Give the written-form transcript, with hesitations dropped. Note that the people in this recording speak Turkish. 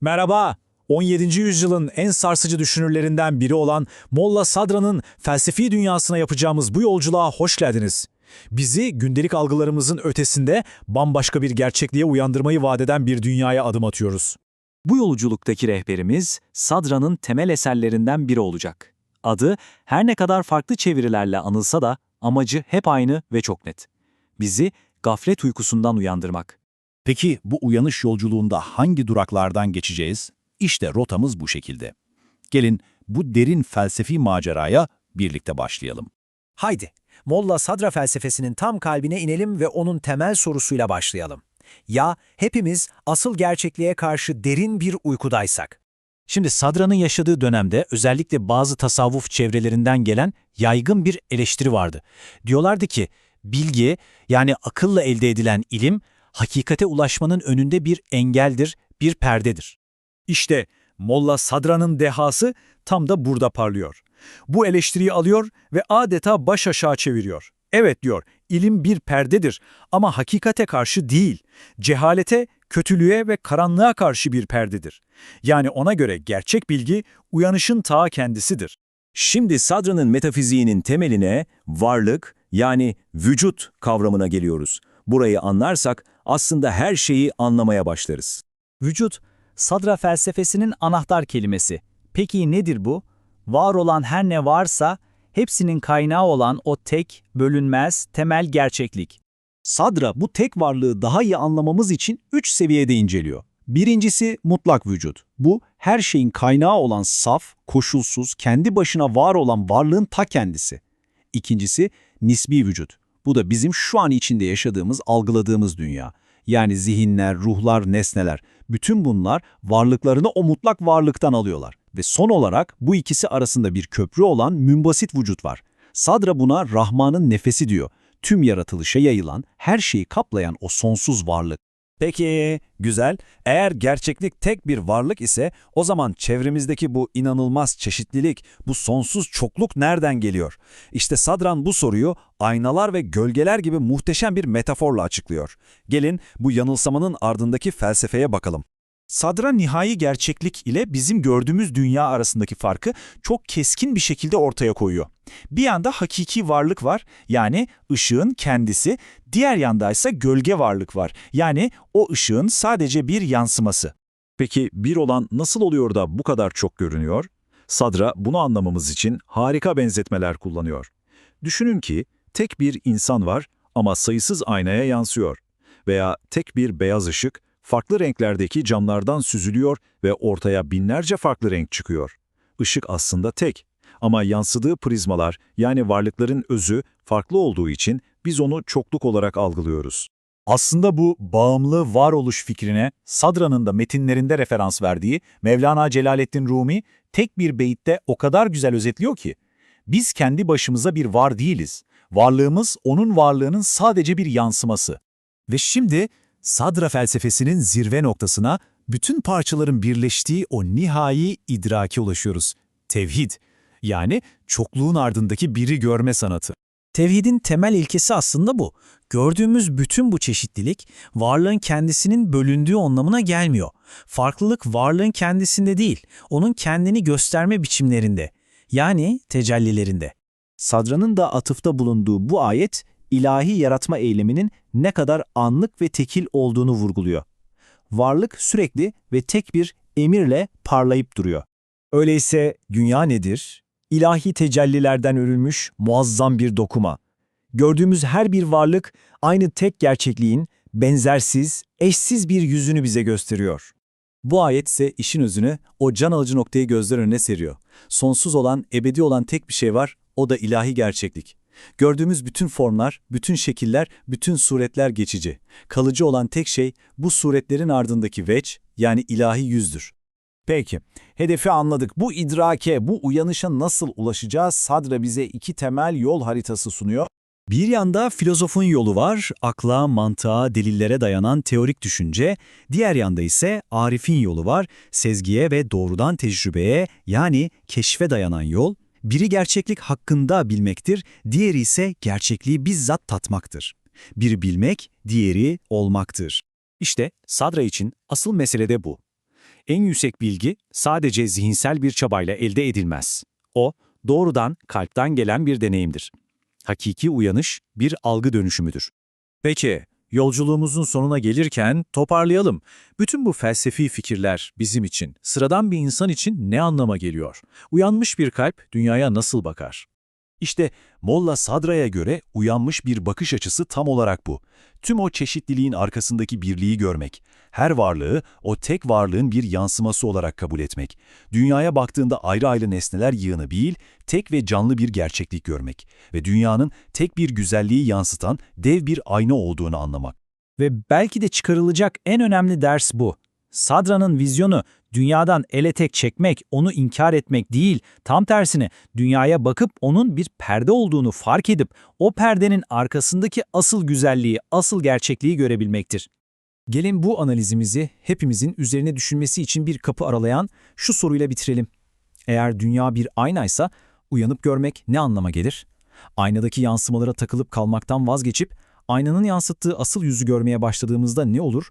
Merhaba, 17. yüzyılın en sarsıcı düşünürlerinden biri olan Molla Sadra'nın felsefi dünyasına yapacağımız bu yolculuğa hoş geldiniz. Bizi gündelik algılarımızın ötesinde bambaşka bir gerçekliğe uyandırmayı vaat eden bir dünyaya adım atıyoruz. Bu yolculuktaki rehberimiz Sadra'nın temel eserlerinden biri olacak. Adı her ne kadar farklı çevirilerle anılsa da amacı hep aynı ve çok net. Bizi gaflet uykusundan uyandırmak. Peki bu uyanış yolculuğunda hangi duraklardan geçeceğiz? İşte rotamız bu şekilde. Gelin bu derin felsefi maceraya birlikte başlayalım. Haydi, Molla Sadra felsefesinin tam kalbine inelim ve onun temel sorusuyla başlayalım. Ya hepimiz asıl gerçekliğe karşı derin bir uykudaysak? Şimdi Sadra'nın yaşadığı dönemde özellikle bazı tasavvuf çevrelerinden gelen yaygın bir eleştiri vardı. Diyorlardı ki, bilgi yani akılla elde edilen ilim, hakikate ulaşmanın önünde bir engeldir, bir perdedir. İşte Molla Sadra'nın dehası tam da burada parlıyor. Bu eleştiriyi alıyor ve adeta baş aşağı çeviriyor. Evet diyor, ilim bir perdedir ama hakikate karşı değil, cehalete, kötülüğe ve karanlığa karşı bir perdedir. Yani ona göre gerçek bilgi uyanışın ta kendisidir. Şimdi Sadra'nın metafiziğinin temeline varlık yani vücut kavramına geliyoruz. Burayı anlarsak aslında her şeyi anlamaya başlarız. Vücut, Sadra felsefesinin anahtar kelimesi. Peki nedir bu? Var olan her ne varsa, hepsinin kaynağı olan o tek, bölünmez, temel gerçeklik. Sadra bu tek varlığı daha iyi anlamamız için 3 seviyede inceliyor. Birincisi mutlak vücut. Bu her şeyin kaynağı olan saf, koşulsuz, kendi başına var olan varlığın ta kendisi. İkincisi nisbi vücut. Bu da bizim şu an içinde yaşadığımız, algıladığımız dünya. Yani zihinler, ruhlar, nesneler. Bütün bunlar varlıklarını o mutlak varlıktan alıyorlar. Ve son olarak bu ikisi arasında bir köprü olan münbasit vücut var. Sadra buna Rahman'ın nefesi diyor. Tüm yaratılışa yayılan, her şeyi kaplayan o sonsuz varlık. Peki, güzel. Eğer gerçeklik tek bir varlık ise o zaman çevremizdeki bu inanılmaz çeşitlilik, bu sonsuz çokluk nereden geliyor? İşte Sadran bu soruyu aynalar ve gölgeler gibi muhteşem bir metaforla açıklıyor. Gelin bu yanılsamanın ardındaki felsefeye bakalım. Sadra nihai gerçeklik ile bizim gördüğümüz dünya arasındaki farkı çok keskin bir şekilde ortaya koyuyor. Bir yanda hakiki varlık var, yani ışığın kendisi, diğer yandaysa gölge varlık var, yani o ışığın sadece bir yansıması. Peki bir olan nasıl oluyor da bu kadar çok görünüyor? Sadra bunu anlamamız için harika benzetmeler kullanıyor. Düşünün ki tek bir insan var ama sayısız aynaya yansıyor. Veya tek bir beyaz ışık farklı renklerdeki camlardan süzülüyor ve ortaya binlerce farklı renk çıkıyor. Işık aslında tek ama yansıdığı prizmalar yani varlıkların özü farklı olduğu için biz onu çokluk olarak algılıyoruz. Aslında bu bağımlı varoluş fikrine Sadra'nın da metinlerinde referans verdiği Mevlana Celaleddin Rumi tek bir beyitte o kadar güzel özetliyor ki, biz kendi başımıza bir var değiliz. Varlığımız onun varlığının sadece bir yansıması. Ve şimdi Sadra felsefesinin zirve noktasına, bütün parçaların birleştiği o nihai idrake ulaşıyoruz. Tevhid, yani çokluğun ardındaki biri görme sanatı. Tevhidin temel ilkesi aslında bu. Gördüğümüz bütün bu çeşitlilik, varlığın kendisinin bölündüğü anlamına gelmiyor. Farklılık varlığın kendisinde değil, onun kendini gösterme biçimlerinde, yani tecellilerinde. Sadra'nın da atıfta bulunduğu bu ayet, ilahi yaratma eyleminin ne kadar anlık ve tekil olduğunu vurguluyor. Varlık sürekli ve tek bir emirle parlayıp duruyor. Öyleyse dünya nedir? İlahi tecellilerden örülmüş muazzam bir dokuma. Gördüğümüz her bir varlık aynı tek gerçekliğin benzersiz, eşsiz bir yüzünü bize gösteriyor. Bu ayet ise işin özünü, o can alıcı noktayı gözler önüne seriyor. Sonsuz olan, ebedi olan tek bir şey var, o da ilahi gerçeklik. Gördüğümüz bütün formlar, bütün şekiller, bütün suretler geçici. Kalıcı olan tek şey bu suretlerin ardındaki veç, yani ilahi yüzdür. Peki, hedefi anladık. Bu idrake, bu uyanışa nasıl ulaşacağız? Sadra bize iki temel yol haritası sunuyor. Bir yanda filozofun yolu var, akla, mantığa, delillere dayanan teorik düşünce. Diğer yanda ise Arif'in yolu var, sezgiye ve doğrudan tecrübeye, yani keşfe dayanan yol. Biri gerçeklik hakkında bilmektir, diğeri ise gerçekliği bizzat tatmaktır. Biri bilmek, diğeri olmaktır. İşte Sadra için asıl mesele de bu. En yüksek bilgi sadece zihinsel bir çabayla elde edilmez. O, doğrudan kalpten gelen bir deneyimdir. Hakiki uyanış bir algı dönüşümüdür. Peki, yolculuğumuzun sonuna gelirken toparlayalım. Bütün bu felsefi fikirler bizim için, sıradan bir insan için ne anlama geliyor? Uyanmış bir kalp dünyaya nasıl bakar? İşte Molla Sadra'ya göre uyanmış bir bakış açısı tam olarak bu. Tüm o çeşitliliğin arkasındaki birliği görmek, her varlığı o tek varlığın bir yansıması olarak kabul etmek, dünyaya baktığında ayrı ayrı nesneler yığını değil, tek ve canlı bir gerçeklik görmek ve dünyanın tek bir güzelliği yansıtan dev bir ayna olduğunu anlamak. Ve belki de çıkarılacak en önemli ders bu. Sadra'nın vizyonu dünyadan ele tek çekmek, onu inkar etmek değil, tam tersine dünyaya bakıp onun bir perde olduğunu fark edip o perdenin arkasındaki asıl güzelliği, asıl gerçekliği görebilmektir. Gelin bu analizimizi hepimizin üzerine düşünmesi için bir kapı aralayan şu soruyla bitirelim. Eğer dünya bir aynaysa uyanıp görmek ne anlama gelir? Aynadaki yansımalara takılıp kalmaktan vazgeçip aynanın yansıttığı asıl yüzü görmeye başladığımızda ne olur?